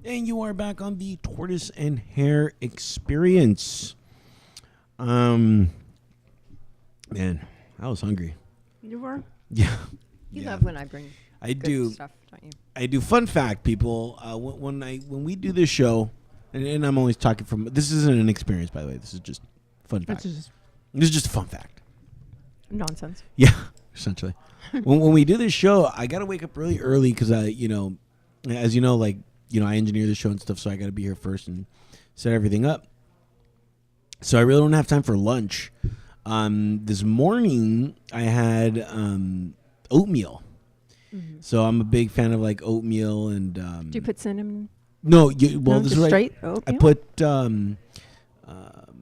And you are back on the Tortoise and Hare experience. Man, I was hungry. You were? Yeah. You Yeah. love when I bring I good do. stuff, don't you? I do. Fun fact, people. When we do this show, and I'm only talking from. This isn't an experience, by the way. This is just fun fact. This This is just a fun fact. nonsense. Yeah, essentially. when we do this show, I gotta wake up really early because I engineer the show and stuff, so I gotta be here first and set everything up. So I really don't have time for lunch. This morning I had oatmeal. Mm-hmm. So I'm a big fan of like oatmeal and. Do you put cinnamon? No, this is just what straight I oatmeal? put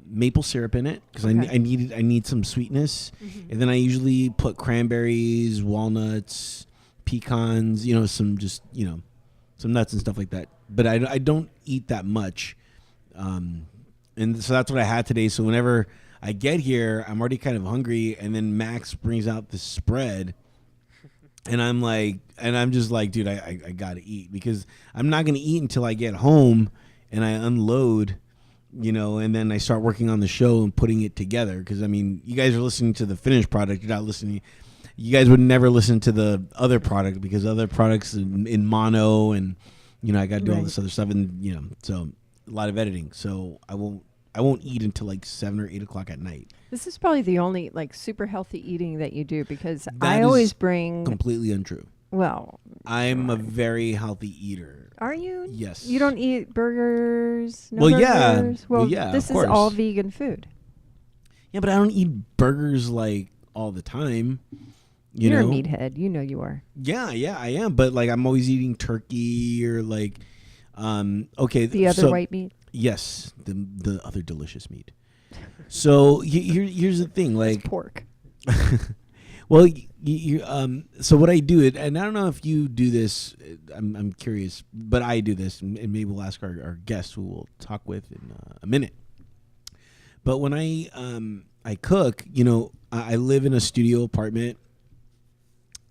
maple syrup in it because Okay. I need some sweetness, and then I usually put cranberries, walnuts, pecans, some nuts and stuff like that. But I don't eat that much, and so that's what I had today. So whenever I get here, I'm already kind of hungry, and then Max brings out this spread. And I'm just like, dude, I gotta eat because I'm not gonna eat until I get home and I unload, and then I start working on the show and putting it together. Because I mean, you guys are listening to the finished product. You're not listening. You guys would never listen to the other product because other products in mono and I got to do all this other stuff and so a lot of editing. So I won't eat until like 7 or 8 o'clock at night. This is probably the only like super healthy eating that you do because That I is always bring. Completely untrue. Well, I'm a very healthy eater. are you? Yes. You don't eat burgers? No Well, yeah. burgers? Well, yeah, This of is all course. vegan food. Yeah, but I don't eat burgers like all the time. You're know? a meathead. You know you are. Yeah, I am. But like, I'm always eating turkey or like, okay. The other white meat? Yes, the other delicious meat. So here's the thing, like It's pork. well, so what I do, and I don't know if you do this. I'm curious, but I do this, and maybe we'll ask our guests who we'll talk with in a minute. But when I cook, I live in a studio apartment,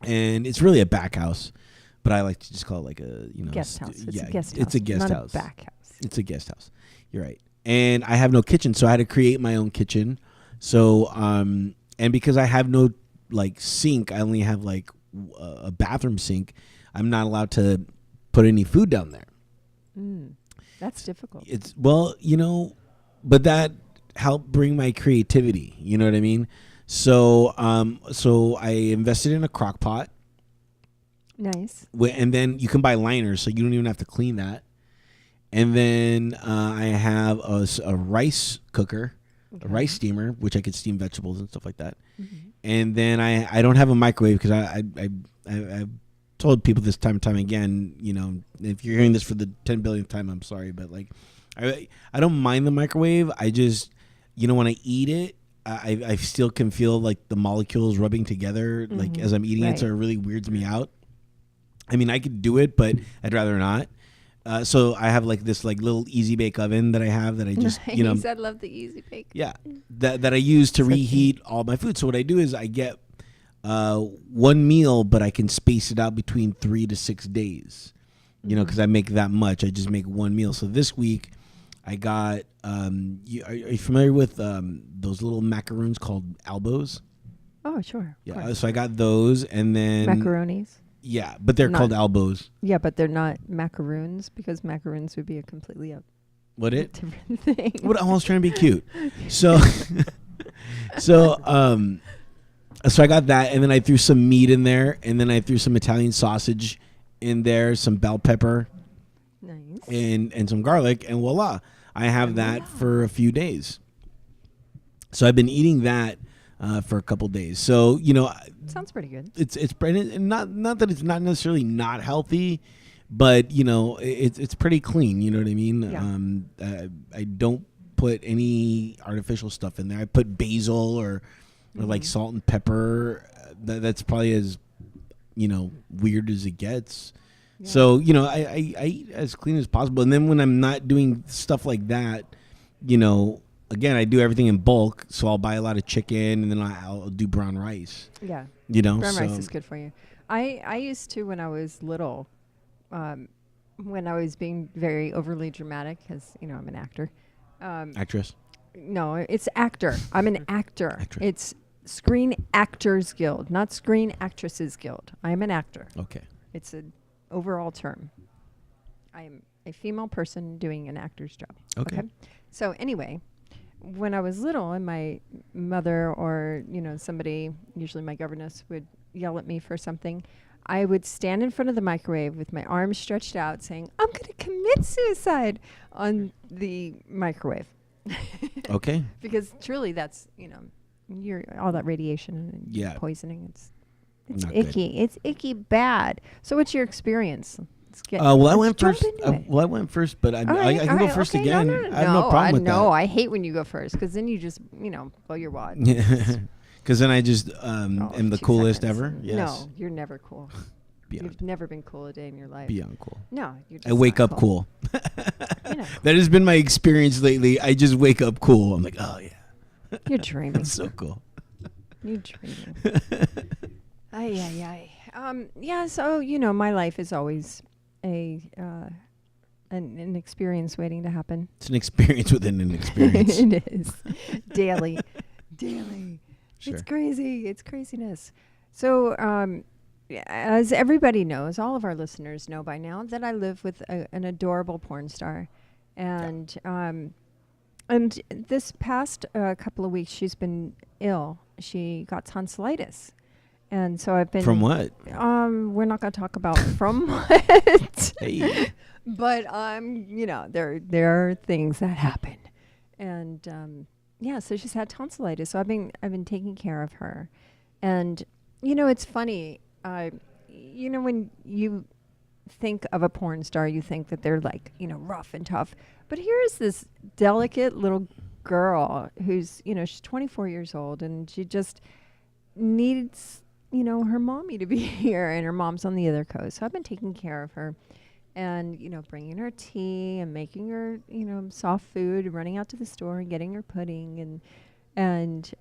and it's really a back house, but I like to just call it like a Guest house. It's yeah, a guest house. it's a guest not house. A back house. It's a guest house. You're right. And I have no kitchen, so I had to create my own kitchen. So, and because I have no like sink, I only have like a bathroom sink. I'm not allowed to put any food down there. That's difficult. It's but that helped bring my creativity. You know what I mean? So, so I invested in a crock pot. Nice. And then you can buy liners, so you don't even have to clean that. And then I have a rice cooker, a rice steamer, which I could steam vegetables and stuff like that. Mm-hmm. And then I don't have a microwave because I've told people this time and time again, if you're hearing this for the 10 billionth time, I'm sorry. But like, I don't mind the microwave. I just, when I eat it, I still can feel like the molecules rubbing together, like as I'm eating it. So it really weirds me out. I mean, I could do it, but I'd rather not. So I have like this like little easy bake oven that I have that I just Nice. I love the easy bake. Yeah, that I use to reheat all my food. So what I do is I get one meal, but I can space it out between 3 to 6 days. Because I make that much. I just make one meal. So this week I got. Are you familiar with those little macaroons called albos? Oh, sure. Yeah. So I got those, and then macaronis. Yeah, but they're called albos. Yeah, but they're not macaroons because macaroons would be a completely different thing. What I was trying to be cute. So, so I got that, and then I threw some meat in there, and then I threw some Italian sausage in there, some bell pepper, nice, and some garlic, and voila, I have that for a few days. So I've been eating that for a couple days. So sounds pretty good. It's not that it's not necessarily not healthy, but it's pretty clean. You know what I mean? Yeah. I don't put any artificial stuff in there. I put basil or like salt and pepper. That's probably as weird as it gets. Yeah. So I eat as clean as possible. And then when I'm not doing stuff like that, again, I do everything in bulk, so I'll buy a lot of chicken, and then I'll do brown rice. Yeah. Brown rice is good for you. I used to, when I was little, when I was being very overly dramatic, because I'm an actor. Actress. No, it's actor. I'm an actor. Actress. It's Screen Actors Guild, not Screen Actresses Guild. I am an actor. Okay. It's an overall term. I am a female person doing an actor's job. Okay. So anyway, when I was little and my mother or, somebody, usually my governess, would yell at me for something, I would stand in front of the microwave with my arms stretched out saying, I'm going to commit suicide on the microwave. Okay. Because truly that's, you're all that radiation and poisoning. It's Not icky. good. It's icky bad. So what's your experience? Well, I went first. I went first, but I can go first again. No, I have no problem with that. No, I hate when you go first because then you just, blow your wad. Because then I just am the coolest ever. Yes. No, you're never cool. You've never been cool a day in your life. Beyond cool. No, you're just I wake up cool. Cool. That has been my experience lately. I just wake up cool. I'm like, oh yeah. You're dreaming. That's so cool. You're dreaming. Yeah. So my life is always an experience waiting to happen. It's an experience within an experience. It is daily. Sure. It's crazy. It's craziness. So, as everybody knows, all of our listeners know by now that I live with an adorable porn star, and this past couple of weeks she's been ill. She got tonsillitis, and so I've been from what? We're not going to talk about from what. Hey. But there are things that happen, and so she's had tonsillitis. So I've been taking care of her, and it's funny. When you think of a porn star, you think that they're like rough and tough. But here's this delicate little girl who's she's 24 years old, and she just needs her mommy to be here, and her mom's on the other coast. So I've been taking care of her. And, bringing her tea and making her, soft food, running out to the store and getting her pudding. And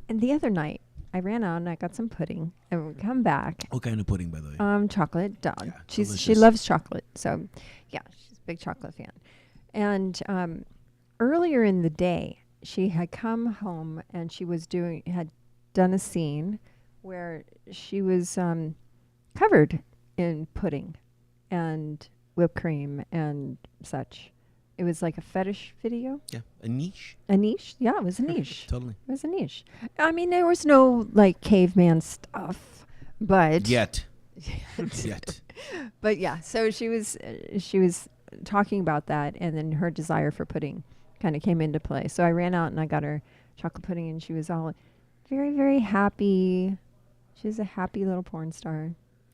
the other night, I ran out and I got some pudding. And we come back. What kind of pudding, by the way? Chocolate. Yeah, she loves chocolate. So, yeah, she's a big chocolate fan. And earlier in the day, she had come home and she had done a scene where she was covered in pudding and whipped cream and such. It was like a fetish video. Yeah, a niche. A niche? Yeah, it was a niche. Totally. It was a niche. I mean, there was no like caveman stuff, but Yet. But yeah, so she was talking about that, and then her desire for pudding kind of came into play. So I ran out and I got her chocolate pudding, and she was all very, very happy. She's a happy little porn star.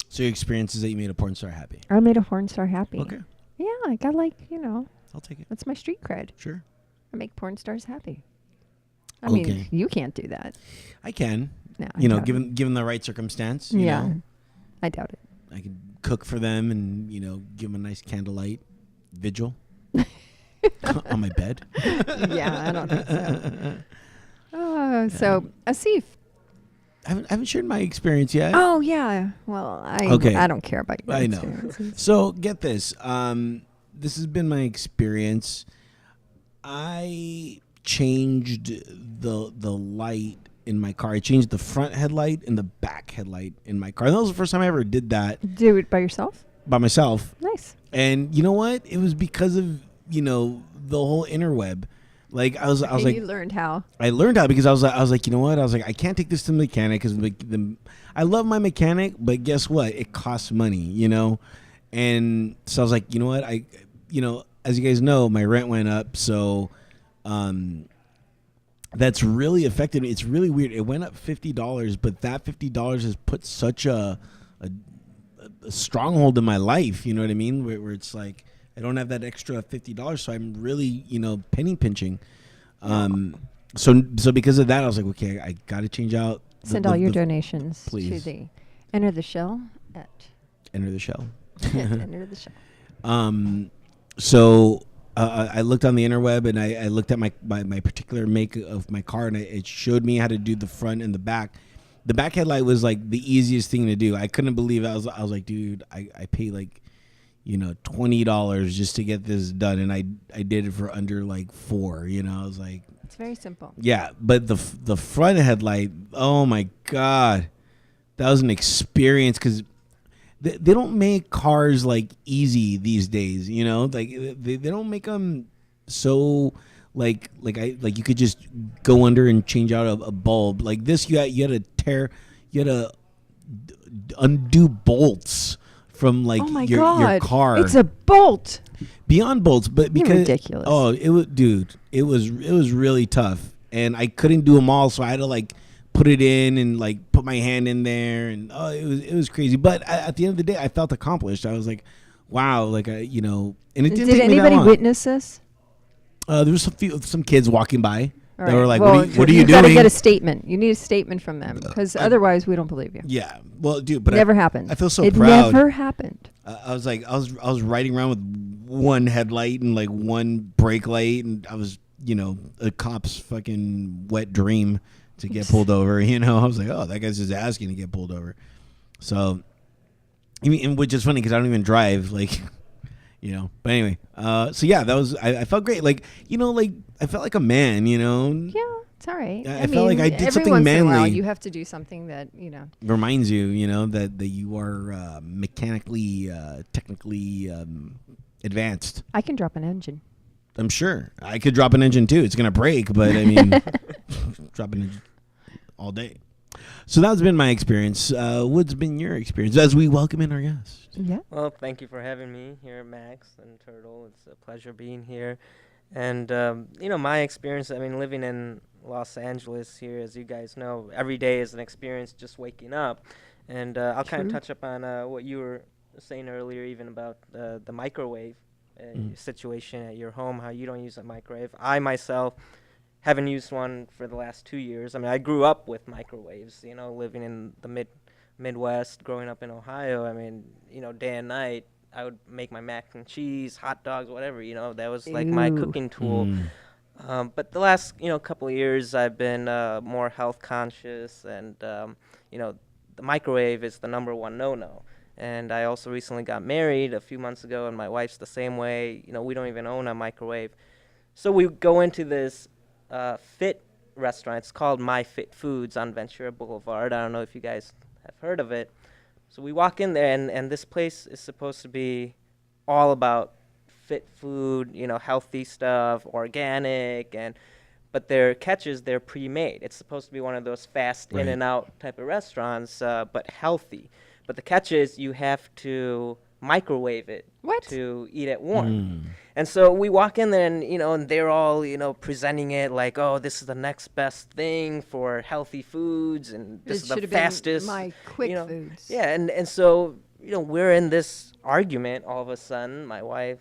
So your experience is that you made a porn star happy? I made a porn star happy. Okay. Yeah, I got I'll take it. That's my street cred. Sure. I make porn stars happy. I mean, you can't do that. I can. No, given the right circumstance. Yeah. I doubt it. I could cook for them and, give them a nice candlelight vigil on my bed. Yeah, I don't think so. So, Asif. I haven't shared my experience yet. Oh, yeah. Well, I don't care about your experiences. Know. So, get this. This has been my experience. I changed the light in my car. I changed the front headlight and the back headlight in my car. And that was the first time I ever did that. Do it by yourself? By myself. Nice. And you know what? It was because of, the whole interweb. Like I was like, you learned how. I learned how because I was like, you know what? I was like, I can't take this to the mechanic because I love my mechanic, but guess what? It costs money, And so I was like, you know what? As you guys know, my rent went up, so that's really affected me. It's really weird. It went up $50, but that $50 has put such a stronghold in my life. You know what I mean? Where it's like I don't have that extra $50, so I'm really penny pinching. So because of that, I was like, okay, I got to change out. Send all your donations please. To the Enter the Shell at Enter the Shell. Enter the Shell. So I looked on the interweb and I looked at my particular make of my car, and it showed me how to do the front and the back. The back headlight was like the easiest thing to do. I couldn't believe it. I was like, dude, I pay like $20 just to get this done, and I did it for under like 4. I was like, It's very simple. yeah, but the front headlight, oh my god, that was an experience because they don't make cars like easy these days. Like they don't make them so like you could just go under and change out a bulb like this. You had to undo bolts from like Oh my your God. car. It's a bolt. Beyond bolts, but You're because ridiculous. oh, it was really tough, and I couldn't do them all, so I had to like put it in and like put my hand in there, and it was crazy. But at the end of the day, I felt accomplished. I was like, wow, like and it didn't Did take me that anybody long. witness this? There was some kids walking by. All They right. were like, well, what are you you got to doing? get a statement. You need a statement from them because otherwise we don't believe you. Yeah, well, dude, but Never happened. I feel so it proud. never happened. I was riding around with one headlight and like one brake light, and I was a cop's fucking wet dream to get pulled over. I was like, oh, that guy's just asking to get pulled over. So, and which is funny because I don't even drive, like, But anyway, so yeah, that was I felt great, like like I felt like a man, Yeah, it's all right. I felt like I did every something once in a while manly. you have to do something that Reminds you, that you are mechanically, technically advanced. I can drop an engine. I'm sure I could drop an engine too. It's gonna break, but I mean, drop an engine all day. So that's been my experience. What's been your experience as we welcome in our guests? Yeah. Well, thank you for having me here, Max and Turtle. It's a pleasure being here. And, my experience, I mean, living in Los Angeles here, as you guys know, every day is an experience just waking up. And I'll kind of True. touch up on what you were saying earlier, even about the microwave situation at your home, how you don't use a microwave. I, myself, haven't used one for the last 2 years. I mean, I grew up with microwaves, living in the Midwest, growing up in Ohio. I mean, day and night, I would make my mac and cheese, hot dogs, whatever, that was like my Ew. cooking tool. But the last, couple of years, I've been more health conscious, and, the microwave is the number one no-no. And I also recently got married a few months ago, and my wife's the same way. We don't even own a microwave. So we go into this fit restaurant. It's called My Fit Foods on Ventura Boulevard. I don't know if you guys have heard of it. So we walk in there, and this place is supposed to be all about fit food, healthy stuff, organic, but their catches, they're pre-made. It's supposed to be one of those fast Right. in-and-out type of restaurants, but healthy. But the catch is you have to microwave it What? to eat it warm. And so we walk in there, and and they're all presenting it like, oh, this is the next best thing for healthy foods, and this is the fastest. My quick you know. foods. Yeah, and so we're in this argument all of a sudden. My wife,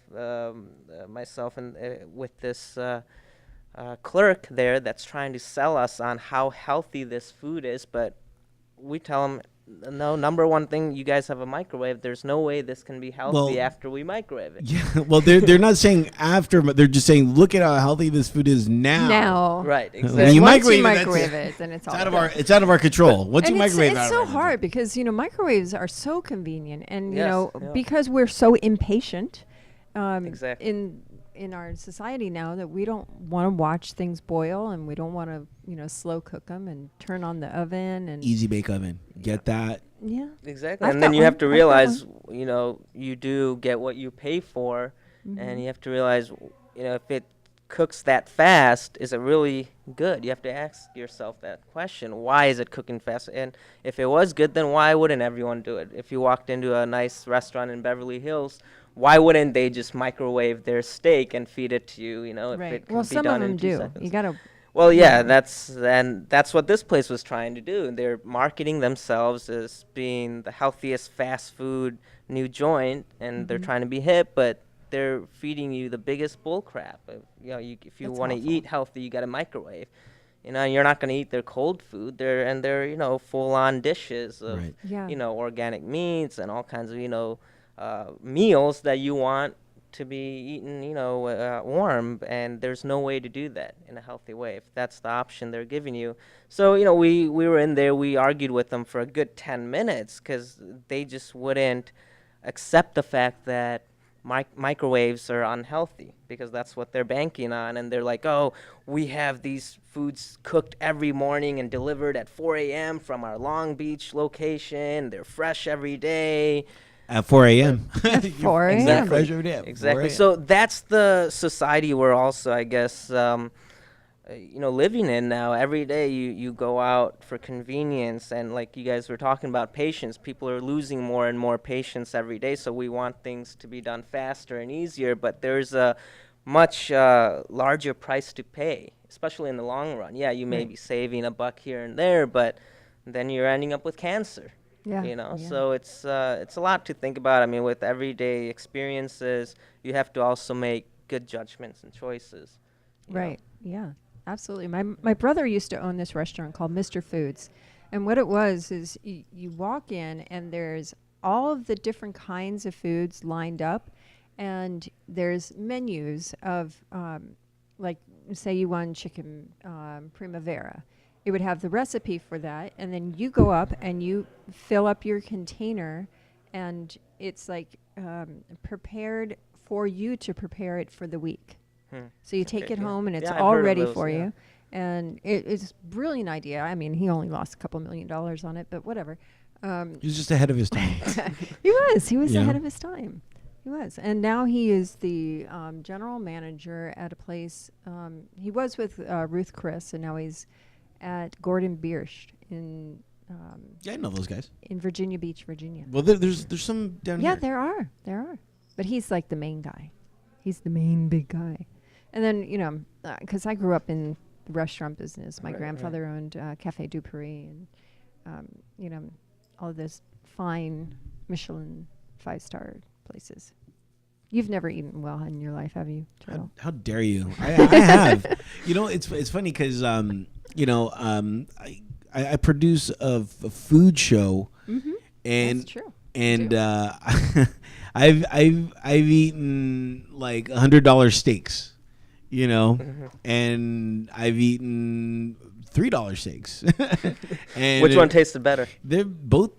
myself, and with this clerk there that's trying to sell us on how healthy this food is, but we tell them, no, number one thing, you guys have a microwave. There's no way this can be healthy Well, after we microwave it. Yeah, well, they're not saying after, but they're just saying, look at how healthy this food is now. Now. Right, When exactly. you Once you microwave it, microwave that's- it, then it's all It's out of good. it's out of our control. Once you And microwave it's it, so hard because microwaves are so convenient, and Yes, yeah. because we're so impatient, Exactly. in our society now, that we don't want to watch things boil, and we don't want to slow cook them and turn on the oven and easy bake oven. Get that. yeah. Exactly. I've And then got you have one. to I've got realize, you do get what you pay for, Mm-hmm. and you have to realize, if it cooks that fast, is it really good? You have to ask yourself that question. Why is it cooking fast? And if it was good, then why wouldn't everyone do it? If you walked into a nice restaurant in Beverly Hills, why wouldn't they just microwave their steak and feed it to you, if Right. it can Well, be some done of in them 2 do. seconds? You gotta. Well, yeah, Yeah. that's what this place was trying to do. They're marketing themselves as being the healthiest fast food new joint, and they're trying to be hip, but they're feeding you the biggest bull crap. If you That's want to awful. eat healthy, you got to microwave. You're not going to eat their cold food. They're full-on dishes of Right. Yeah. organic meats and all kinds of meals that you want to be eaten, warm, and there's no way to do that in a healthy way if that's the option they're giving you. So, we were in there, we argued with them for a good 10 minutes because they just wouldn't accept the fact that microwaves are unhealthy because that's what they're banking on. And they're like, oh, we have these foods cooked every morning and delivered at 4 a.m. from our Long Beach location. They're fresh every day. At 4 a.m. 4 a.m. Exactly. Fresh every day at 4 Exactly. a.m. So that's the society we're also, I guess, living in now. Every day you go out for convenience, and like you guys were talking about patience, people are losing more and more patience every day, so we want things to be done faster and easier, but there's a much larger price to pay, especially in the long run. Yeah, you may Right. be saving a buck here and there, but then you're ending up with cancer. Yeah. Yeah. So it's a lot to think about. I mean, with everyday experiences, you have to also make good judgments and choices. you know. Right. Yeah. Absolutely. My brother used to own this restaurant called Mr. Foods, and what it was is you walk in and there's all of the different kinds of foods lined up, and there's menus of like say you want chicken primavera. It would have the recipe for that, and then you go up and you fill up your container, and it's like prepared for you to prepare it for the week. So you take Okay, it yeah. home and it's Yeah, I've all heard of ready those, for yeah. you. And it's a brilliant idea. I mean, he only lost a couple $1 million on it, but whatever. He was just ahead of his time. He was. He was Yeah. ahead of his time. He was. And now he is the general manager at a place. He was with Ruth Chris, and now he's at Gordon Biersch Yeah, I know those guys. in Virginia Beach, Virginia. Well, there's some down Yeah, here. there are. There are. But he's like the main guy. He's the main big guy. And then, because I grew up in the restaurant business. My Right, grandfather owned Café du Paris and, all of those fine Michelin 5-star places. You've never eaten well in your life, have you, Turtle? How dare you? I have. It's funny because I produce a food show, and That's true. and do. I've eaten like $100 steaks, and I've eaten $3 steaks. And Which one tasted better? They're both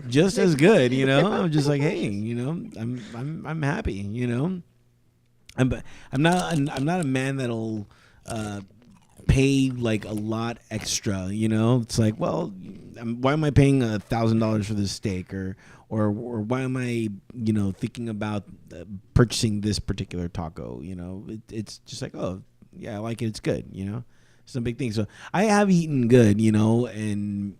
just as good, I'm just like, hey, I'm happy, I'm not a man that'll pay like a lot extra, It's like, well, why am I paying $1,000 for this steak, or why am I, thinking about purchasing this particular taco? It's just like, oh yeah, I like it. It's good. It's no big thing. So I have eaten good, and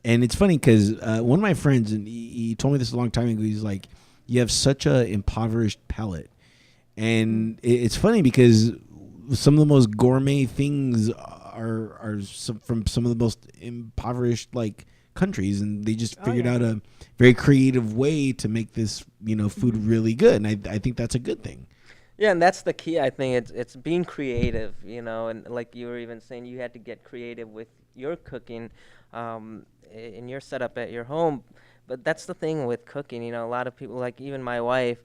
it's funny because one of my friends, and he told me this a long time ago. He's like, you have such a impoverished palate, and it's funny because some of the most gourmet things are from some of the most impoverished countries, and they just figured out a very creative way to make this food really good, and I think that's a good thing. Yeah, and that's the key. I think it's being creative, and like you were even saying, you had to get creative with your cooking, in your setup at your home. But that's the thing with cooking. A lot of people, like even my wife,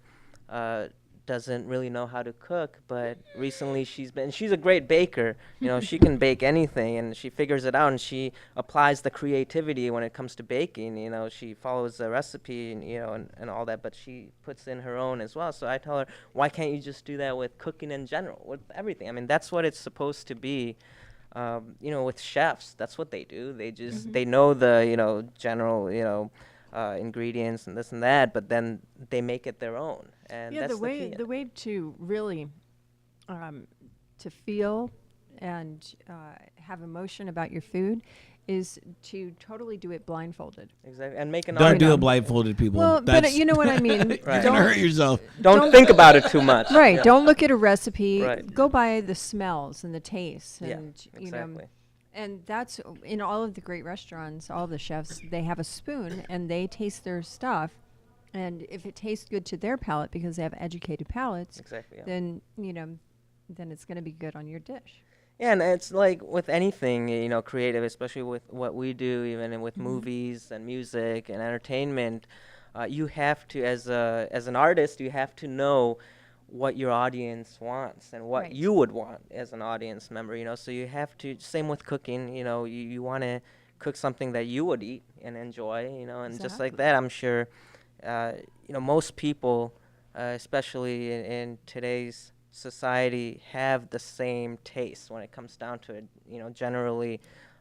doesn't really know how to cook, but recently she's a great baker. She can bake anything, and she figures it out, and she applies the creativity when it comes to baking. She follows the recipe, and all that, but she puts in her own as well. So I tell her, why can't you just do that with cooking in general, with everything? I mean, that's what it's supposed to be. With chefs, that's what they do. They just they know the general ingredients and this and that, but then they make it their own. And Yeah, that's the way to really to feel and have emotion about your food is to totally do it blindfolded. Exactly, and make an Don't art. do it blindfolded, people. Well, but you know what I mean. You're gonna hurt yourself. Don't think about it too much. Right. Yeah. Don't look at a recipe. Right. Go by the smells and the tastes, Yeah, and exactly. and that's in all of the great restaurants. All the chefs, they have a spoon and they taste their stuff, and if it tastes good to their palate because they have educated palates, Exactly. Yeah. then then it's going to be good on your dish. Yeah, and it's like with anything, creative, especially with what we do, even with movies and music and entertainment, you have to, as an artist, you have to know what your audience wants and what Right. you would want as an audience member, So you have to, same with cooking, you want to cook something that you would eat and enjoy, and just like Exactly. that, I'm sure, most people especially in today's society, have the same taste when it comes down to it. You know, generally,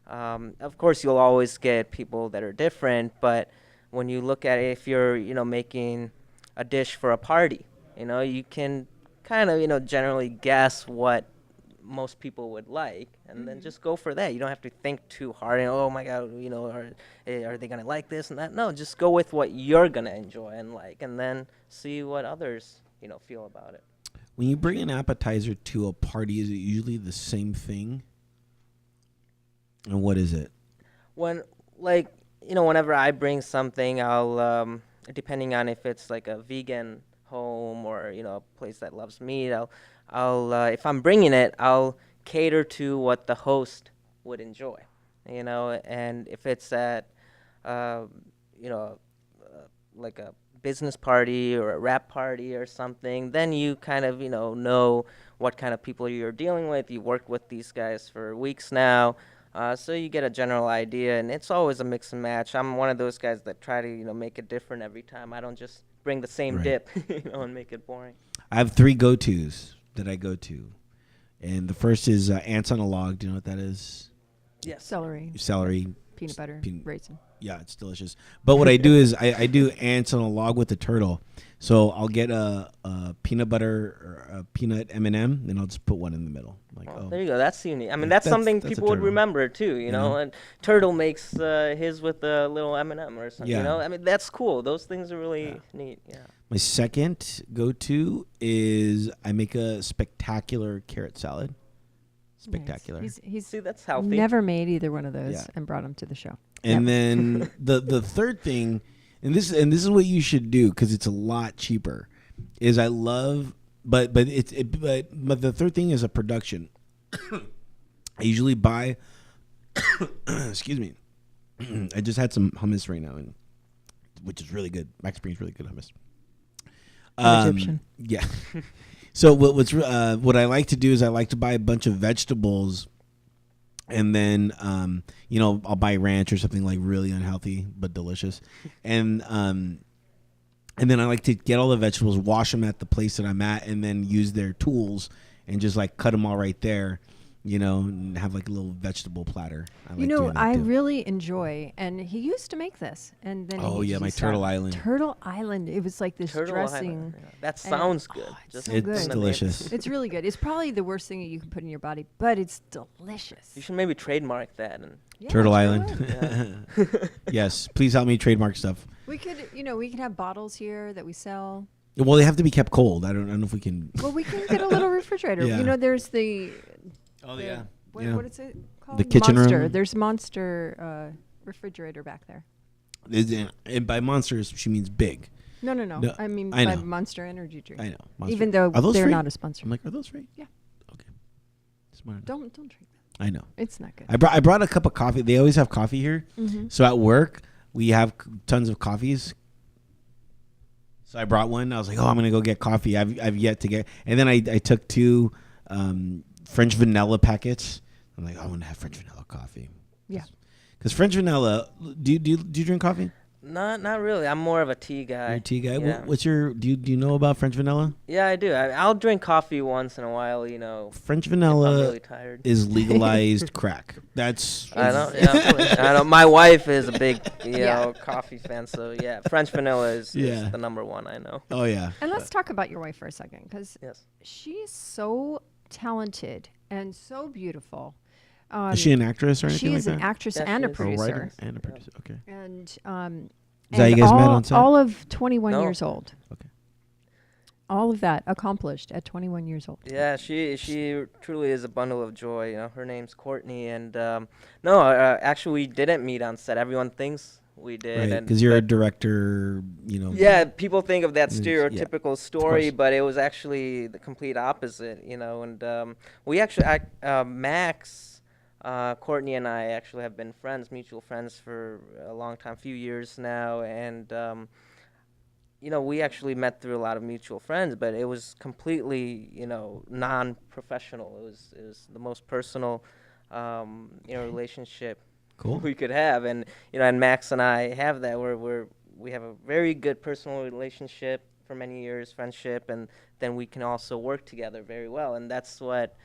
of course, you'll always get people that are different, but when you look at it, if you're, making a dish for a party, you can kind of, generally guess what most people would like, and then just go for that. You don't have to think too hard and, oh my god, are they gonna like this and that? No, just go with what you're gonna enjoy and like, and then see what others feel about it. When you bring an appetizer to a party, is it usually the same thing? And what is it? When whenever I bring something, I'll depending on if it's like a vegan home or a place that loves meat, I'll if I'm bringing it, I'll cater to what the host would enjoy, and if it's at uh, like a business party or a rap party or something, then you kind of know what kind of people you're dealing with. You worked with these guys for weeks now. So you get a general idea, and it's always a mix and match. I'm one of those guys that try to, make it different every time. I don't just bring the same Right. dip, and make it boring. I have 3 go-tos that I go to. And the first is ants on a log. Do you know what that is? Yes. Celery, Celery. peanut butter, raisin. Yeah, it's delicious. But what I do is I do ants on a log with the turtle. So I'll get a peanut butter or a peanut M&M, and I'll just put one in the middle. Like, Oh, there you go. That's unique. I mean, Yeah, that's something that's a people would turtle. remember too, you know. know? And Turtle makes his with a little M&M or something, Yeah. I mean, that's cool. Those things are really neat. Yeah. My second go-to is I make a spectacular carrot salad. Spectacular. Nice. He's See, that's healthy. never made either one of those Yeah. and brought them to the show. And then the third thing, and this is what you should do because it's a lot cheaper, is I love, but the third thing is a production. I usually buy. Excuse me. I just had some hummus right now, which is really good. Max Springs really good hummus. Egyptian. Yeah. So what I like to do is I like to buy a bunch of vegetables, and then I'll buy ranch or something like really unhealthy but delicious, and then I like to get all the vegetables, wash them at the place that I'm at, and then use their tools and just like cut them all right there. And have like a little vegetable platter. I like doing that I too. really enjoy, and he used to make this, and then Oh, he yeah, my stopped. Turtle Island. Turtle Island. It was like this Turtle dressing. Island, yeah. That sounds good. it's Just so It's good. delicious. It's really good. It's probably the worst thing that you can put in your body, but it's delicious. You should maybe trademark that. And Yeah, Turtle sure Island. would. Yes, please help me trademark stuff. We could, we can have bottles here that we sell. Well, they have to be kept cold. I don't know if we can. Well, we can get a little refrigerator. Yeah. There's the. Oh the- Yeah. What is it called? The kitchen Monster. room? There's Monster refrigerator back there. And by monsters, she means big. No. No, I mean I by know. Monster Energy drink. I know. Monster. Even though Are those they're free? not a sponsor. I'm like, are those free? Yeah. Okay. Smart. Don't drink that. I know. It's not good. I brought a cup of coffee. They always have coffee here. Mhm. So at work, we have tons of coffees. So I brought one. I was like, oh, I'm going to go get coffee. I've yet to get. And then I took 2 French vanilla packets. I'm like, I want to have French vanilla coffee. Yeah. Because French vanilla, do you drink coffee? not really. I'm more of a tea guy. You're a tea guy. Yeah. What's your? Do you know about French vanilla? Yeah, I do. I'll drink coffee once in a while. French If I'm vanilla really tired. is legalized crack. That's I know. Yeah, I know. My wife is a big, Yeah. coffee fan. So yeah, French vanilla is Yeah. the number one. I know. oh yeah. And let's talk about your wife for a second, because Yes. she's so talented and so beautiful. Is she an actress or anything She like is that? an actress Yeah, and a she is. Or a producer. writer and a producer. Okay. And Is that and how you guys met all, on set? all of 21 No. years old. Okay. All of that accomplished at 21 years old. Yeah, she truly is a bundle of joy. Her name's Courtney, and actually we didn't meet on set. Everyone thinks we did, Right. and Because you're a but- director. Yeah, people think of that Yeah, stereotypical story, course. but it was actually the complete opposite. And we actually, Max. Courtney and I actually have been friends, mutual friends for a long time, few years now, and we actually met through a lot of mutual friends, but it was completely, non-professional. It was the most personal, relationship Cool. we could have, and and Max and I have that where we have a very good personal relationship, for many years, friendship, and then we can also work together very well. And that's what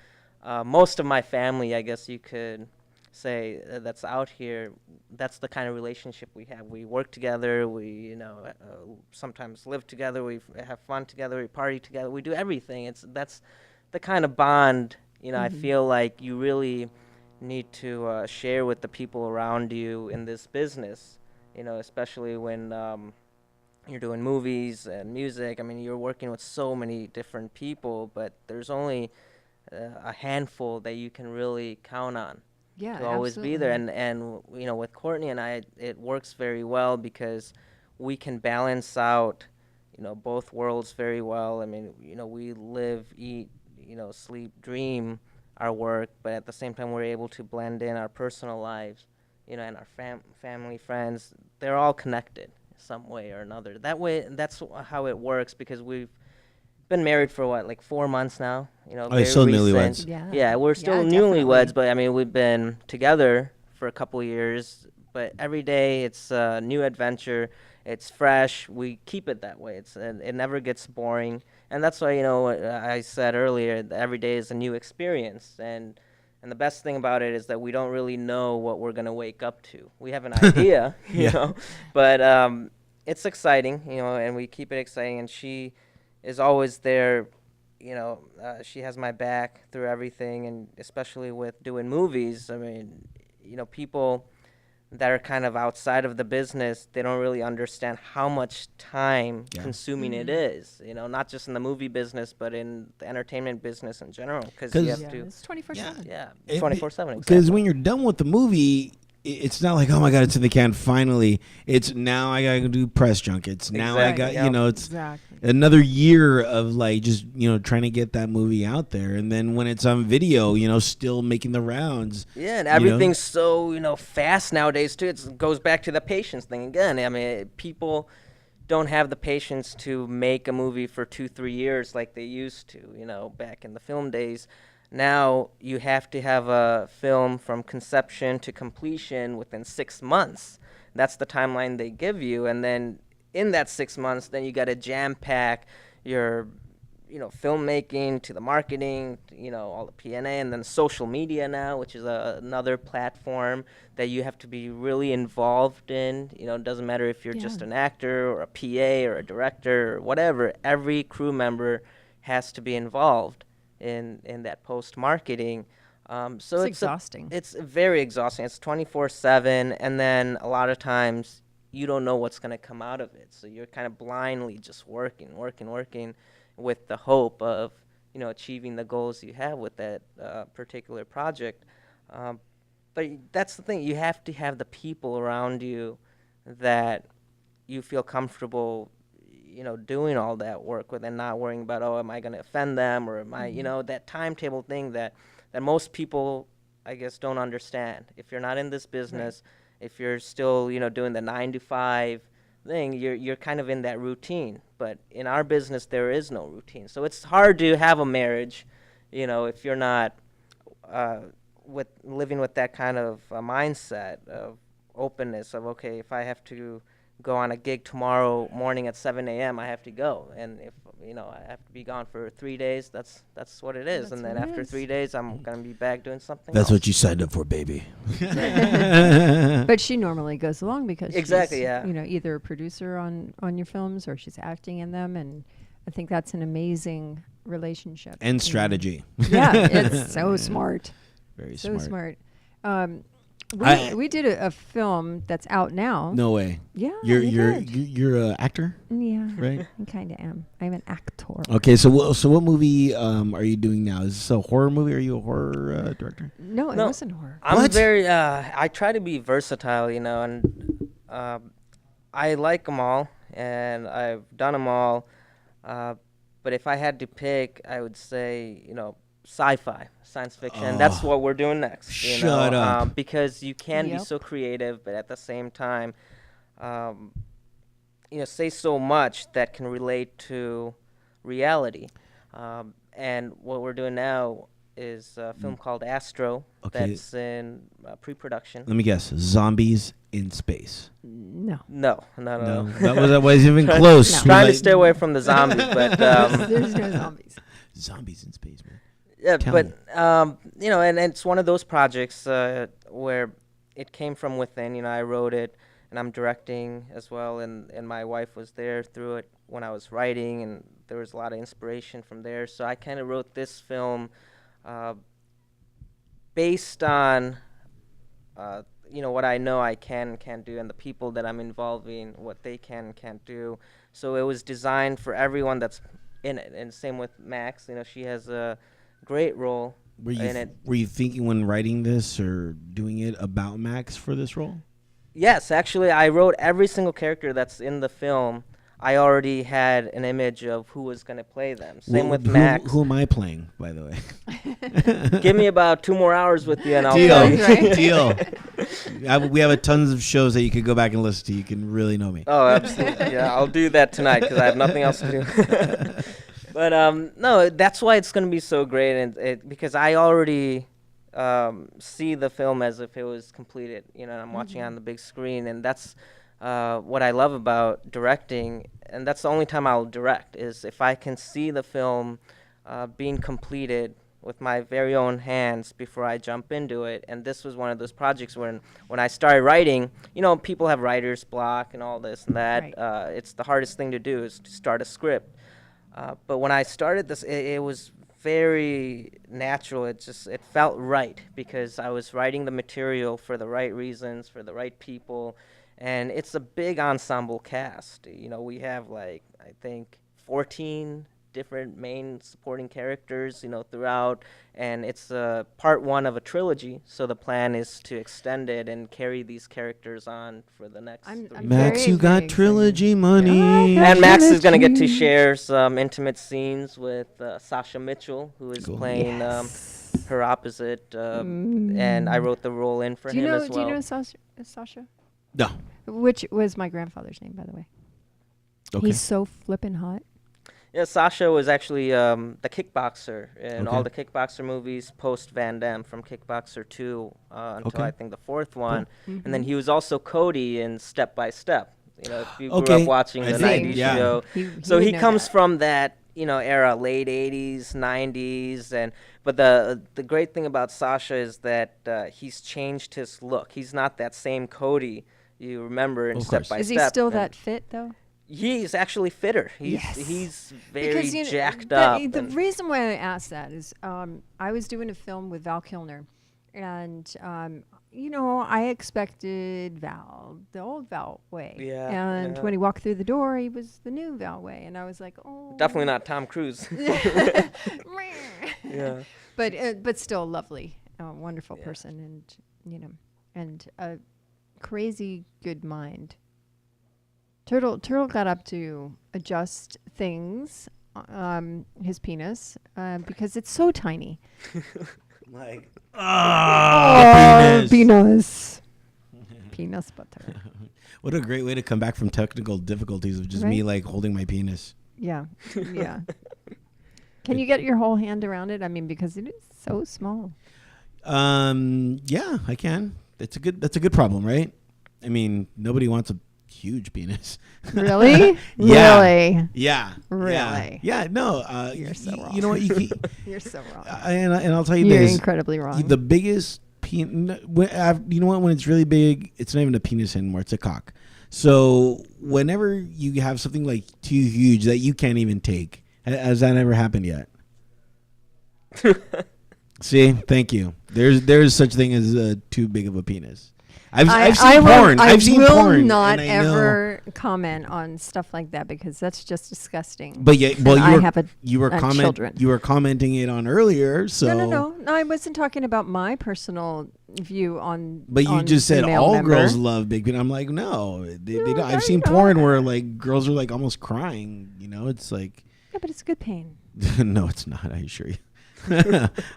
most of my family, I guess you could say, that's out here. That's the kind of relationship we have. We work together. We, sometimes live together. We have fun together. We party together. We do everything. That's the kind of bond. I feel like you really need to share with the people around you in this business. Especially when you're doing movies and music. I mean, you're working with so many different people, but there's only a handful that you can really count on Yeah, to always be there. absolutely. And with Courtney and I, it works very well because we can balance out, both worlds very well. I mean, we live, eat, sleep, dream our work, but at the same time, we're able to blend in our personal lives, and our family, friends. They're all connected some way or another. That way, that's how it works because we've been married for what, like 4 months now? Oh, Very still recent. newlyweds. Yeah. Yeah, we're still Yeah, newlyweds, definitely. but I mean, we've been together for a couple of years. But every day, it's a new adventure. It's fresh. We keep it that way. It never gets boring, and that's why what I said earlier. That every day is a new experience, and the best thing about it is that we don't really know what we're gonna wake up to. We have an idea, Yeah. but it's exciting, and we keep it exciting. And she is always there. She has my back through everything, and especially with doing movies. I mean, people that are kind of outside of the business, they don't really understand how much time Yeah. consuming it Mhm. is. Not just in the movie business, but in the entertainment business in general, because you 'Cause- have Yeah, to, it's 24 Yeah. 7. yeah, It- 24/7 Because exactly. when you're done with the movie, it's not like, oh my god, it's in the can finally. It's now I gotta do press junkets. Now I Exactly, got yep. it's Exactly. another year of like just trying to get that movie out there, and then when it's on video, still making the rounds. Yeah, and you know? everything's so fast nowadays too. It goes back to the patience thing again. I mean, people don't have the patience to make a movie for 2-3 years like they used to. Back in the film days. Now you have to have a film from conception to completion within 6 months. That's the timeline they give you, and then in that 6 months, then you got to jam pack your filmmaking to the marketing, all the P&A, and then social media now, which is another platform that you have to be really involved in. It doesn't matter if you're Yeah. just an actor or a PA or a director or whatever. Every crew member has to be involved in that post marketing. So It's it's exhausting. it's very exhausting. It's 24/7, and then a lot of times you don't know what's going to come out of it. So you're kind of blindly just working, working, working, with the hope of achieving the goals you have with that particular project. Um, but that's the thing, you have to have the people around you that you feel comfortable doing all that work with, and not worrying about, oh, am I going to offend them, or am I that timetable thing that most people, I guess, don't understand. If you're not in this business, if you're still doing the 9 to 5 thing, you're kind of in that routine. But in our business, there is no routine, so it's hard to have a marriage, if you're not with living with that kind of mindset of openness of, okay, if I have to go on a gig tomorrow morning at 7 a.m., I have to go, and if I have to be gone for 3 days, that's what it is. That's And then what it after is. 3 days, I'm gonna be back doing something That's else. what you signed up for, baby. But she normally goes along because Exactly, she's, yeah. Either a producer on your films or she's acting in them, and I think that's an amazing relationship. And strategy. Yeah, it's so smart. Very So smart. smart. We I- we did a film that's out now. No way. Yeah, You're we you're did. you're a actor, Yeah, right? I kind of am. I'm an actor. Okay, so what movie are you doing now? Is this a horror movie? Are you a horror director? No, it No. wasn't horror. I'm What? very I try to be versatile, and I like them all, and I've done them all. But if I had to pick, I would say, sci-fi, science fiction. That's Oh. what we're doing next. Shut up. Because you can be Yep. so creative, but at the same time, um, say so much that can relate to reality. And what we're doing now, is a film called Astro. Okay. That's in pre-production. Let me guess. Zombies in space. No. No. That wasn't even close. No. Trying to stay away from the zombies, but There's no zombies. Zombies in space, man. yeah, Tell but me. and it's one of those projects where it came from within. I wrote it, and I'm directing as well, and my wife was there through it when I was writing, and there was a lot of inspiration from there. So I kind of wrote this film based on what I know I can and can't do, and the people that I'm involving, what they can and can't do. So it was designed for everyone that's in it, and same with Max. She has a great role in it. Were you thinking when writing this or doing it about Max for this role? Yes, actually, I wrote every single character that's in the film. I already had an image of who was going to play them. Same with Max. Who am I playing, by the way? Give me about 2 more hours with you, and I'll Deal. tell you. Right? Deal. We have a tons of shows that you could go back and listen to. You can really know me. Oh, absolutely. Yeah, I'll do that tonight because I have nothing else to do. But no, that's why it's going to be so great, and because I already see the film as if it was completed. I'm watching it on the big screen, and that's what I love about directing, and that's the only time I'll direct, is if I can see the film being completed with my very own hands before I jump into it. And this was one of those projects when I started writing, people have writer's block and all this and that. Right. It's the hardest thing to do is to start a script. But when I started this, it was very natural. It felt right because I was writing the material for the right reasons, for the right people. And it's a big ensemble cast. We have I think 14 different main supporting characters, throughout, and it's part 1 of a trilogy. So the plan is to extend it and carry these characters on for the next. I'm Max, very, you got very trilogy excited. money. Oh, And Max is going to get to trilogy. share some intimate scenes with Sasha Mitchell, who is Cool. playing Yes. her opposite, and I wrote the role in for Do you him know? as well. Do you know Sasha? No. Which was my grandfather's name, by the way. Okay. He's so flippin' hot. Yeah, Sasha was actually the kickboxer in all Okay. the kickboxer movies post Van Damme, from Kickboxer 2 until Okay. I think the 4th one. Mhm. And then he was also Cody in Step by Step. If you grew Okay. up watching I the think, 90s yeah. show. So would he know comes that. from that, era, late 80s, 90s. But the great thing about Sasha is that he's changed his look. He's not that same Cody you remember in Of Step course. by Is Step. he still And that fit though? He's actually fitter. Yes. He's very Because, jacked up. The and- reason why I asked that is I was doing a film with Val Kilmer, and I expected Val, the old Val way. Yeah, And yeah. when he walked through the door, he was the new Val way, and I was like, oh. Definitely not Tom Cruise. Yeah. But still lovely, wonderful Yeah. person, and a crazy good mind. Turtle got up to adjust things, his penis, because it's so tiny. Like, Oh, penis. Penis butter. What a great way to come back from technical difficulties of just me Right? holding my penis. Yeah, yeah. Can you get your whole hand around it? I mean, because it is so small. Yeah, I can. That's a good problem, right? I mean, nobody wants a huge penis. Really? Yeah. Really? Yeah. Really? Yeah. No. You're so wrong. You know what? You're so wrong. And I'll tell you You're this. incredibly wrong. The biggest penis. You know what? When it's really big, it's not even a penis anymore. It's a cock. So whenever you have something like too huge that you can't even take, has that ever happened yet? See, thank you. There's such thing as too big of a penis. I've seen porn. I've seen porn. I will not and I know. ever comment on stuff like that because that's just disgusting. But yeah, well, And I have you were children. you were commenting it on earlier. So No. I wasn't talking about my personal view on. But you on just said female all member. girls love big penis. I'm like, no, they don't. No, I've seen no. porn where like girls are like almost crying. It's like, Yeah, but it's good pain. no, it's not. I assure you.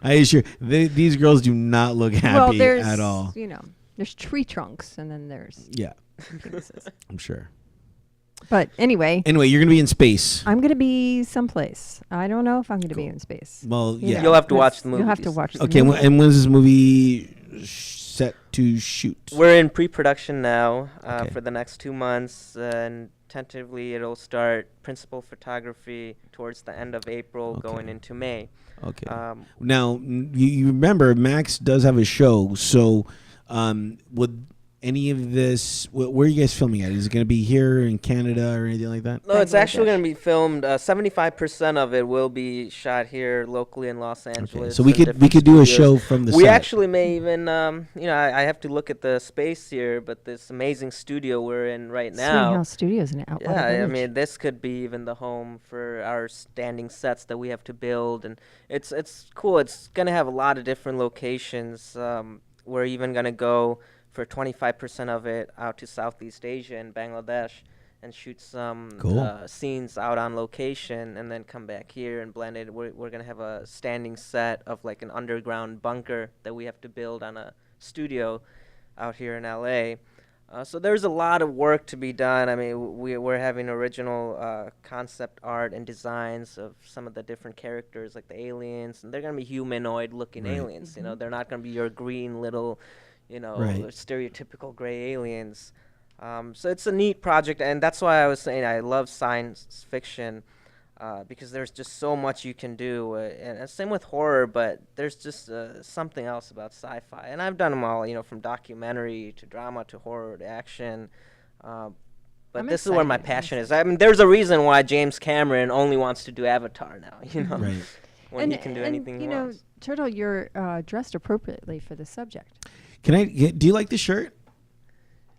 I assure these girls do not look happy there's, at all. There's tree trunks and then there's Yeah, penises. I'm sure. But anyway, Anyway, you're gonna be in space. I'm going to be someplace. I don't know if I'm going to be in space. Well, You yeah. know, You'll have to watch that's- the You'll have to movies. watch the Okay, movie. and when's this movie set to shoot? We're in pre-production now Okay. for the next 2 months, and tentatively it'll start principal photography towards the end of April, going Okay. into May. Okay. Um, Now, you remember Max does have a show, so would any of this? Where are you guys filming at? Is it going to be here in Canada or anything like that? No, it's actually Bangladesh. going to be filmed. 75% of it will be shot here locally in Los Angeles. Okay. So we in could different do a studios. show from the We set. actually may even, I have to look at the space here, but this amazing studio we're in right now. Sweet House Studios in Outwater Yeah, I Village. mean, this could be even the home for our standing sets that we have to build, and it's cool. It's gonna have a lot of different locations. We're even gonna go for 25% of it out to Southeast Asia and Bangladesh, and shoot some Cool. scenes out on location, and then come back here and blend it. We're gonna have a standing set of like an underground bunker that we have to build on a studio out here in LA. So there's a lot of work to be done. I mean, we're having original concept art and designs of some of the different characters, like the aliens, and they're gonna be humanoid-looking Right. aliens. You know, they're not gonna be your green little, Right. stereotypical gray aliens. So it's a neat project, and that's why I was saying I love science fiction. Because there's just so much you can do, and same with horror, but there's just something else about sci-fi. And I've done them all, from documentary to drama to horror to action. But I'm this is where my excited. passion is. I mean, there's a reason why James Cameron only wants to do Avatar now, Right. when he can do anything he wants. Turtle, you're dressed appropriately for the subject. Can I? Do you like the shirt?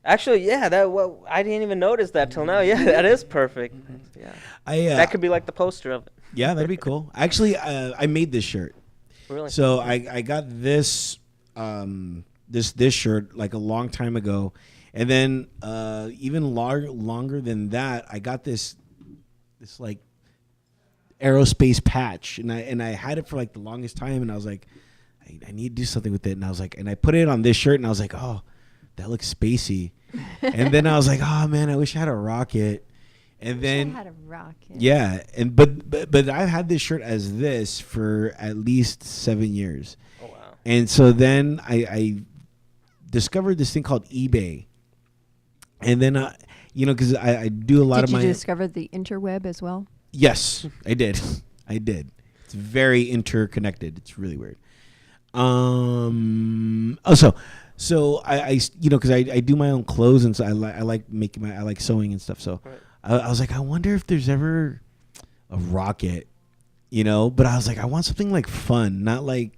Actually, yeah, I didn't even notice that till now. Yeah, that is perfect. Yeah, that could be like the poster of it. Yeah, that'd be cool. Actually, I made this shirt. Really? So I got this this shirt like a long time ago, and then even longer than that, I got this like aerospace patch, and I had it for like the longest time, and I was like, I need to do something with it, and I was like, and I put it on this shirt, and I was like, oh, that looks spacey, and then I was like, oh man, I wish I had a rocket, and then I had a rocket. yeah, and but I've had this shirt as this for at least 7 years. Oh wow. And so then I discovered this thing called eBay, and then because I do a lot Did of you my discover the interweb as well? yes, I did. I did. It's very interconnected. It's really weird. So I because I do my own clothes, and so I like making I like sewing and stuff. So Right. I was like, I wonder if there's ever a rocket, but I was like, I want something like fun, not like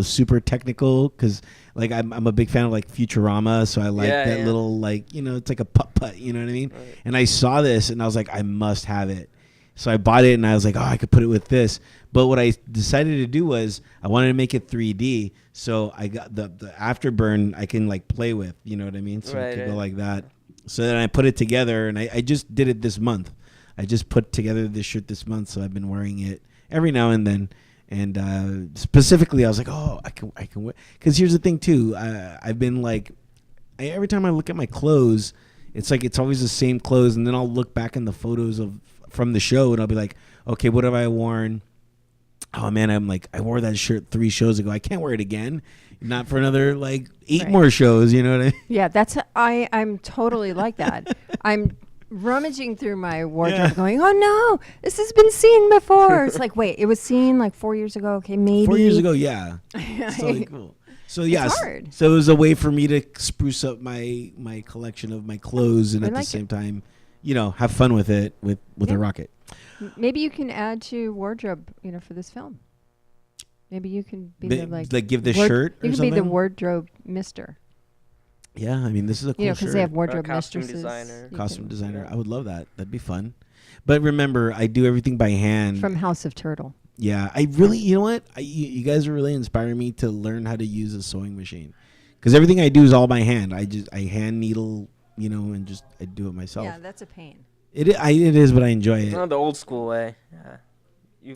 super technical, because like I'm a big fan of like Futurama, so I like that Yeah. little like it's like a putt, you know what I mean? Right. And I saw this and I was like, I must have it. So I bought it and I was like, oh, I could put it with this. But what I decided to do was I wanted to make it 3D. So I got the afterburn I can like play with, you know what I mean? So it could go like that. So then I put it together, and I just did it this month. I just put together this shirt this month, so I've been wearing it every now and then. And specifically, I was like, oh, I can wear. Because here's the thing too. I've been like, every time I look at my clothes, it's like it's always the same clothes, and then I'll look back in the photos from the show, and I'll be like, okay, what have I worn? Oh man, I'm like, I wore that shirt 3 shows ago. I can't wear it again. Not for another like 8 Right. more shows. You know what I mean? Yeah, I'm totally like that. I'm rummaging through my wardrobe, Yeah. going, "Oh no, this has been seen before." It's like, wait, it was seen like 4 years ago. Okay, maybe 4 years ago, yeah. It's totally cool. So yes, hard. so it was a way for me to spruce up my collection of my clothes, and I at the like same time, have fun with it with Yeah. a rocket. Maybe you can add to wardrobe, for this film. Maybe you can be the like give the ward- shirt or You can something. be the wardrobe mister. Yeah, I mean, this is a cool Because shirt. they have Or a wardrobe costume mistresses. designer. You Costume can- designer. yeah. I would love that. That'd be fun. But remember, I do everything by hand. from House of Turtle. Yeah, I really, you know what? You guys are really inspiring me to learn how to use a sewing machine, because everything I do is all by hand. I hand needle, and just I do it myself. Yeah, that's a pain. It is, but I enjoy it. Not the old school way. Yeah.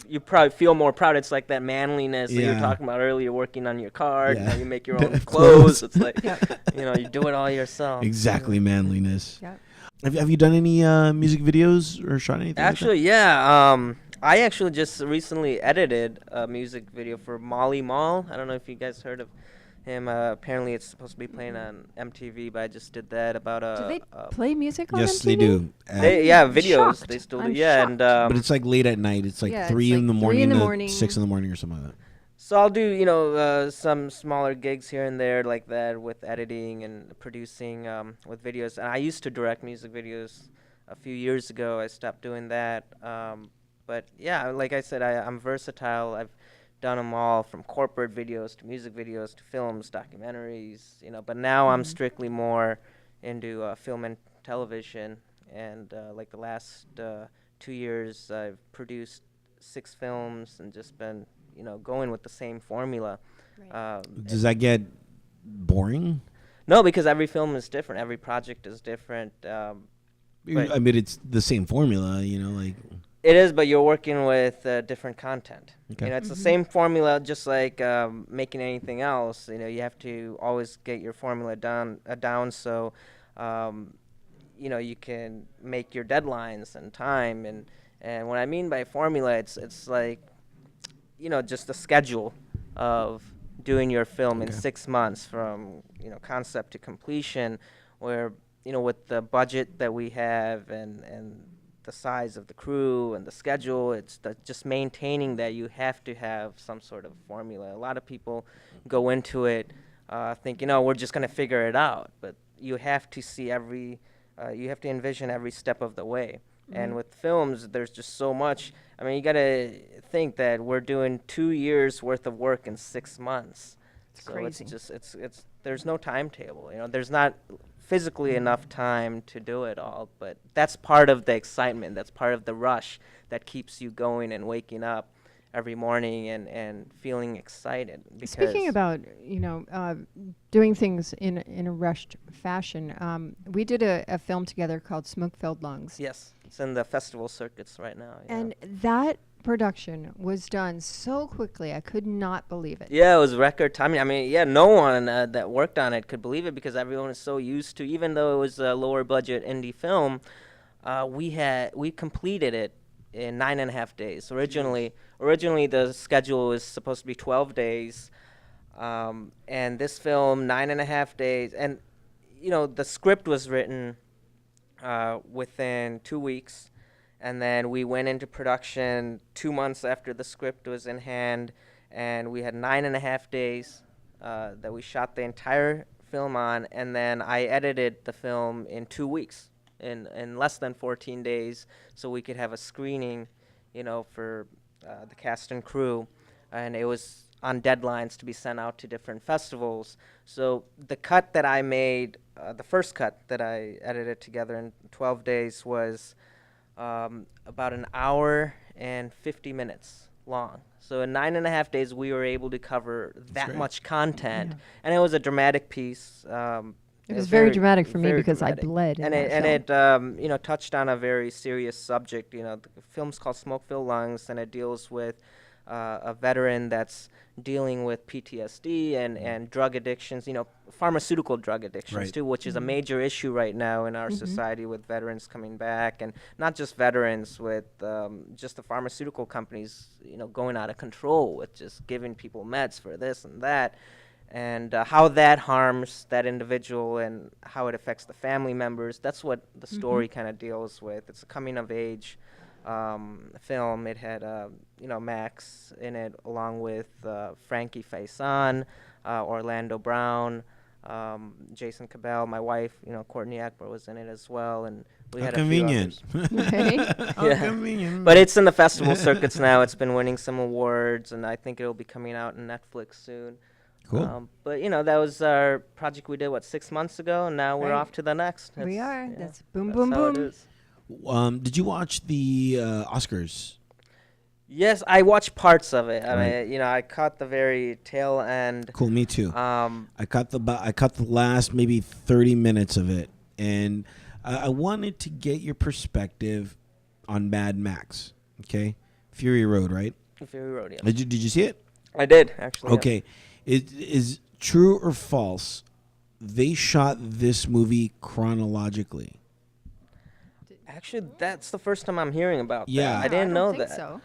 You probably feel more proud. It's like that manliness that you were Yeah. talking about earlier, working on your car. Yeah. You make your The own clothes. clothes. It's like, Yeah. you do it all yourself. Exactly, manliness. Yeah. Have you done any music videos or shot anything? Actually, yeah. I actually just recently edited a music video for Molly Mall. I don't know if you guys heard of him. Apparently, it's supposed to be playing on MTV, but I just did that about Do they a play music on Yes, MTV? they do. yeah, videos. shocked. They still do. I'm Yeah, and shocked. But it's like late at night. It's like Yeah, it's 3 in like the 3 in morning the to morning. 6 in the morning or something like that. so I'll do some smaller gigs here and there like that with editing and producing with videos. And I used to direct music videos a few years ago. I stopped doing that. But yeah, like I said, I'm versatile. I've done them all from corporate videos to music videos to films, documentaries. But now I'm strictly more into film and television. And like the last 2 years, I've produced 6 films and just been going with the same formula. Right. Does that get boring? No, because every film is different. Every project is different. But I mean, it's the same formula, like. it is, but you're working with different content. Okay. It's the same formula, just like making anything else. You have to always get your formula down so you can make your deadlines and time. And what I mean by formula, it's like just a schedule of doing your film in Okay. 6 months from concept to completion, where with the budget that we have and the size of the crew and the schedule, it's just maintaining that. You have to have some sort of formula. A lot of people go into it thinking, we're just going to figure it out, but you have to see you have to envision every step of the way. And with films, there's just so much. I mean, you got to think that we're doing 2 years worth of work in 6 months. It's So crazy. it's just it's there's no timetable. There's not physically enough time to do it all, but that's part of the excitement. That's part of the rush that keeps you going and waking up every morning and feeling excited. Because Speaking about doing things in a rushed fashion, we did a film together called Smoke-Filled Lungs, yes, it's in the festival circuits right now. and that production was done so quickly. I could not believe it. Yeah, it was record timing. I mean, yeah, no one that worked on it could believe it because everyone is so used to, even though it was a lower budget indie film, we completed it in 9.5 days. Originally the schedule was supposed to be 12 days, and this film 9.5 days. And the script was written within 2 weeks. And then we went into production 2 months after the script was in hand, and we had 9.5 days that we shot the entire film on, and then I edited the film in 2 weeks, in less than 14 days, so we could have a screening, for the cast and crew, and it was on deadlines to be sent out to different festivals. So the cut that I made, the first cut that I edited together in 12 days was about an hour and 50 minutes long. So in 9.5 days, we were able to cover that great. much content, Yeah. and it was a dramatic piece. It was very dramatic for me very because dramatic. I bled in And that film. it touched on a very serious subject. The film's called Smoke-Filled Lungs, and it deals with a veteran that's dealing with PTSD and drug addictions, pharmaceutical drug addictions Right. too, which is a major issue right now in our society with veterans coming back, and not just veterans, with just the pharmaceutical companies, going out of control with just giving people meds for this and that, and how that harms that individual and how it affects the family members. That's what the story kind of deals with. It's a coming of age film. It had Max in it, along with Frankie Faison, Orlando Brown, Jason Cabell, my wife, Courtney Akbar was in it as well, and we How had convenient. a few others. Right? How Yeah. convenient. But it's in the festival circuits now. It's been winning some awards, and I think it'll be coming out on Netflix soon. Cool. But that was our project we did 6 months ago, and now we're Right. off to the next. We It's- are. yeah, That's boom, that's boom, how it boom. is. Did you watch the Oscars? Yes, I watched parts of it. Right. I mean, I caught the very tail end. Cool, me too. Um, I caught the last maybe 30 minutes of it, and I wanted to get your perspective on Mad Max. Okay, Fury Road, right? Fury Road, yeah. Did you see it? I did actually. yeah. Okay, is true or false? They shot this movie chronologically. Actually, that's the first time I'm hearing about Yeah. that. I I didn't don't know think that. so.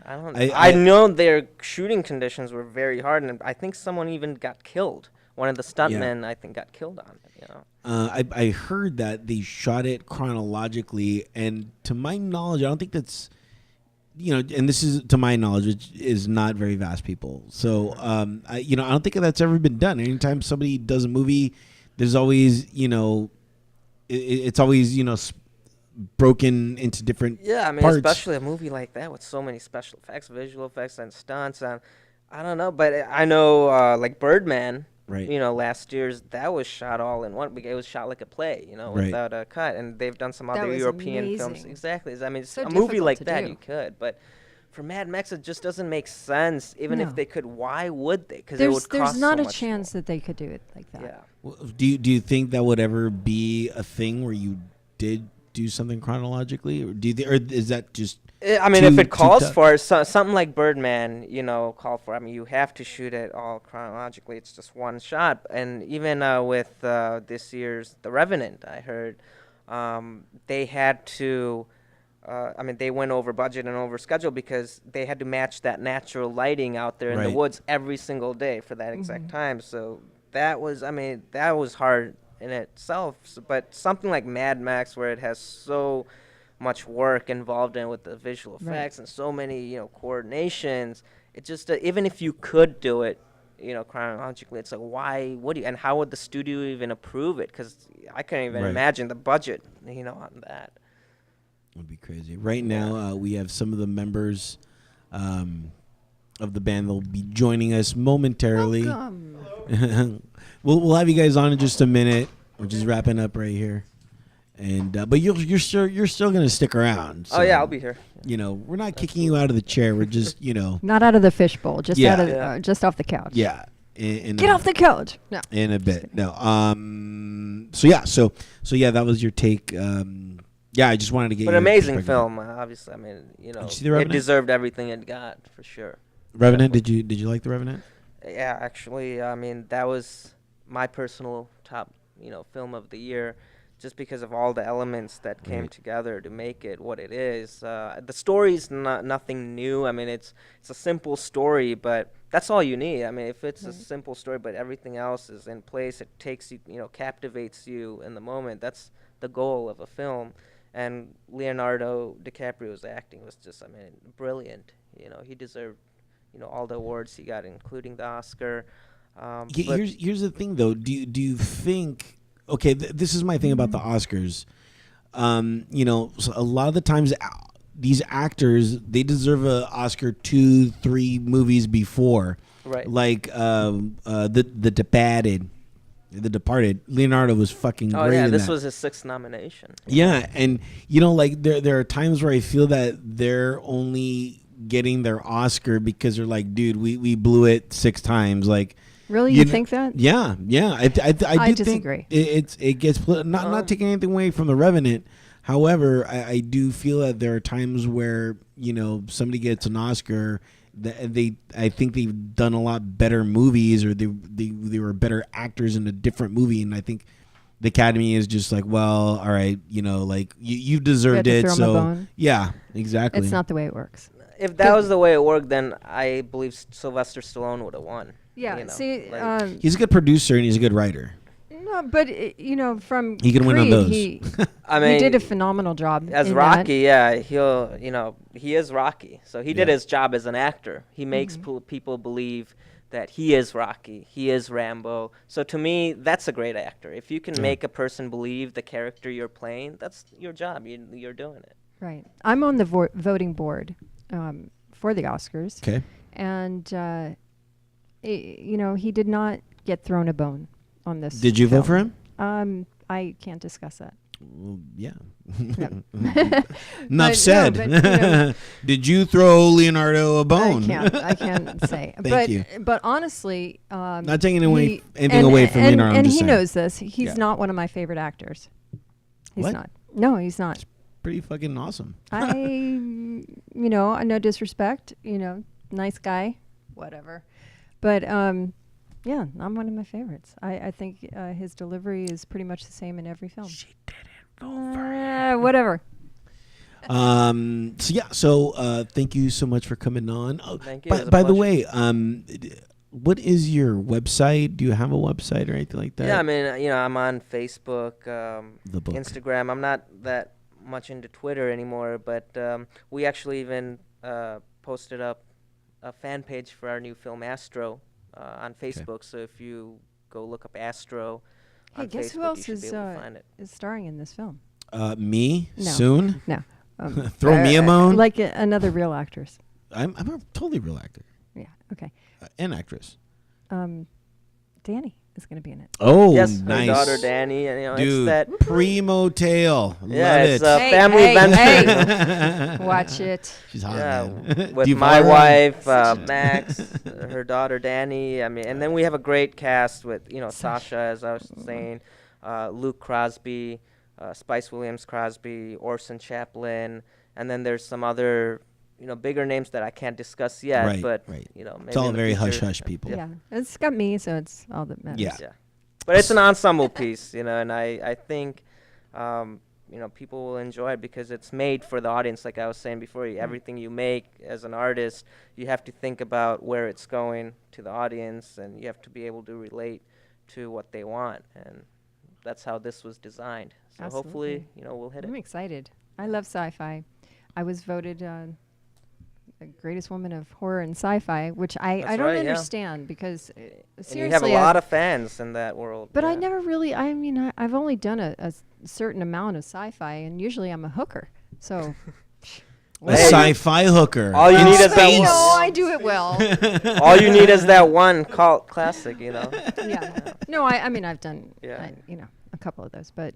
I know their shooting conditions were very hard, and I think someone even got killed. One of the Yeah. stuntmen, I think, got killed on it. I heard that they shot it chronologically, and to my knowledge, I don't think that's, and this is to my knowledge, which is not very vast, people. So, I don't think that's ever been done. Anytime somebody does a movie, there's always, it's always, broken into different Yeah, I mean, parts. especially a movie like that with so many special effects, visual effects, and stunts. And I don't know, but I know like Birdman. Right. Last year's that was shot all in one. It was shot like a play, Right. without a cut. And they've done some That other was European films. amazing. Exactly. I mean, So a movie difficult like to that do. you could, but for Mad Max, it just doesn't make sense. Even No. if they could, why would they? Because it would There's cost not so a much chance more. that they could do it like that. Yeah. Well, do you think that would ever be a thing where you did do something chronologically, or or is that just? I mean, too- if it too calls tough? for it, something like Birdman, call for. I mean, you have to shoot it all chronologically. It's just one shot. And even with this year's The Revenant, I heard they had to. I mean, they went over budget and over schedule because they had to match that natural lighting out there in the Right. woods every single day for that exact time. So that was hard in itself. But something like Mad Max, where it has so much work involved in with the visual Right. effects and so many coordinations, it just even if you could do it chronologically, it's like, why would you, and how would the studio even approve it? Because I can't even Right. imagine the budget on that. Would be crazy. Right now, we have some of the members of the band. They'll be joining us momentarily. Welcome. we'll have you guys on in just a minute. We're just wrapping up right here, and but you're still gonna stick around. Oh yeah, I'll be here. We're not kicking you out of the chair. We're just Not out of the fishbowl, just Yeah. out of Yeah. Just off the couch. yeah. In Get off the couch. No. in a bit. No. So yeah, that was your take. Yeah, I just wanted to get. But your amazing perspective. film, obviously. I mean, you see The it Revenant? deserved everything it got for sure. Revenant. Did you like The Revenant? Yeah, actually, I mean, that was my personal top, film of the year, just because of all the elements that came Right. together to make it what it is. The story's nothing new. I mean, it's a simple story, but that's all you need. I mean, if it's a simple story, but everything else is in place, it takes you, captivates you in the moment. That's the goal of a film. And Leonardo DiCaprio's acting was just, I mean, brilliant. He deserved, all the awards he got, including the Oscar. But Here's the thing, though. Do you think? Okay, this is my thing about the Oscars. So a lot of the times, these actors, they deserve an Oscar 2-3 movies before. Right. Like The Departed. Leonardo was fucking Oh great yeah, in this that. was his 6th nomination. Yeah, and like there are times where I feel that they're only getting their Oscar because they're like, dude, we blew it 6 times. Like, Really, you you know- think that? yeah. I do disagree. think it gets not taking anything away from The Revenant. However, I do feel that there are times where somebody gets an Oscar. I think they've done a lot better movies, or they were better actors in a different movie, and I think the Academy is just like, well, all right, like you deserved You it. have to throw 'em a So bone. yeah, exactly. It's not the way it works. If that was the way it worked, then I believe Sylvester Stallone would have won. Yeah. See, He's a good producer and he's a good writer. no, but from He can win on Creed, those. I he mean, did a phenomenal job as in Rocky, yeah, he is Rocky. So he did Yeah. his job as an actor. He makes people believe that he is Rocky, he is Rambo. So to me, that's a great actor. If you can make a person believe the character you're playing, that's your job. You're doing it. that. Right. I'm on the voting board for the Oscars, Okay. and he did not get thrown a bone on this. Did you vote for film. him? I can't discuss that. Well, yeah. No. Enough But, said. no, Did you throw Leonardo a bone? I can't say. Thank you. But honestly, Not taking away anything and- away from and, Leonardo. I'm And just he saying. knows this. He's Yeah. not one of my favorite actors. He's What? not. No, he's not. Pretty fucking awesome. No disrespect. Nice guy, whatever. But yeah, not one of my favorites. I think his delivery is pretty much the same in every film. She didn't vote for him. Whatever. So thank you so much for coming on. Oh, Thank you. It was a by the pleasure. way, what is your website? Do you have a website or anything like that? Yeah, I mean, I'm on Facebook, The book. Instagram. I'm not that much into Twitter anymore, but we actually even posted up a fan page for our new film Astro on Facebook. So if you go look up Astro Hey, on guess Facebook, who else you should be able to find it. is starring in this film? Me No. soon. No. Throw me a bone. Like another real actress. I'm a totally real actor Yeah. Okay. and actress. Danny is going to be in it. Oh, Yes, her nice. daughter Danny, and it's Dude, that. primo tale. Yeah, Love it's it. a family venture. Watch it. She's hot, Yeah, man. with Do you my follow her? wife, Max, her daughter Danny. I mean, and then we have a great cast with Sasha, as I was saying, Luke Crosby, Spice Williams Crosby, Orson Chaplin, and then there's some other bigger names that I can't discuss yet. Right, but right. maybe It's all in the very future. hush hush people. Yeah. It's got me, so it's all that matters. Yeah. Yeah, but it's an ensemble piece, and I think. People will enjoy it because it's made for the audience. Like I was saying before, everything you make as an artist, you have to think about where it's going to the audience, and you have to be able to relate to what they want, and that's how this was designed. So hopefully, we'll hit I'm it. excited. I love sci-fi. I was voted the greatest woman of horror and sci-fi, which I That's don't right, yeah. understand because seriously, And you have a lot of fans in that world. But I yeah. never really. I mean, I've only done a certain amount of sci-fi, and usually I'm a hooker. So. A sci-fi hooker. All you in need is that space. one. No, I do it well. All you need is that one cult classic, Yeah. No, I mean, I've done, Yeah. a couple of those, but.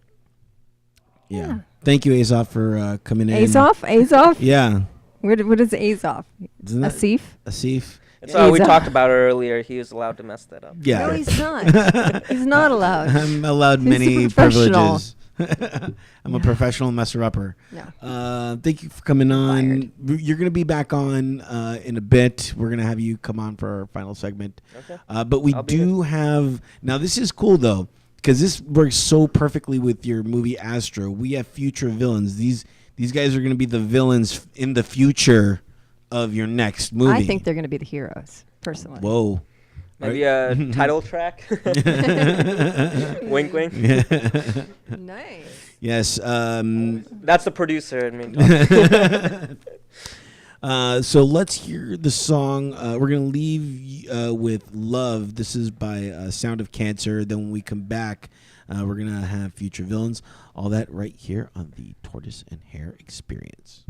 Yeah. Thank you, Asaf, for coming in. Azov? Yeah. What is Azov? Isn't that Asif? Asif? It's all we He's, talked about earlier. He was allowed to mess that up. Yeah. No, he's not. He's not allowed. I'm allowed He's a many professional. privileges. I'm a professional messer-upper. No. Thank you for coming on. Fired. You're going to be back on in a bit. We're going to have you come on for our final segment. Okay. But we I'll be do have... Now, this is cool, though, because this works so perfectly with your movie Astro. We have future villains. These guys are going to be the villains in the future of your next movie. I think they're going to be the heroes, personally. Whoa. Maybe a title track. Wink, wink. Nice. Yes. That's the producer in me. So let's hear the song. We're going to leave with Love. This is by Sound of Cancer. Then when we come back, we're going to have future villains. All that right here on the Tortoise and Hare Experience.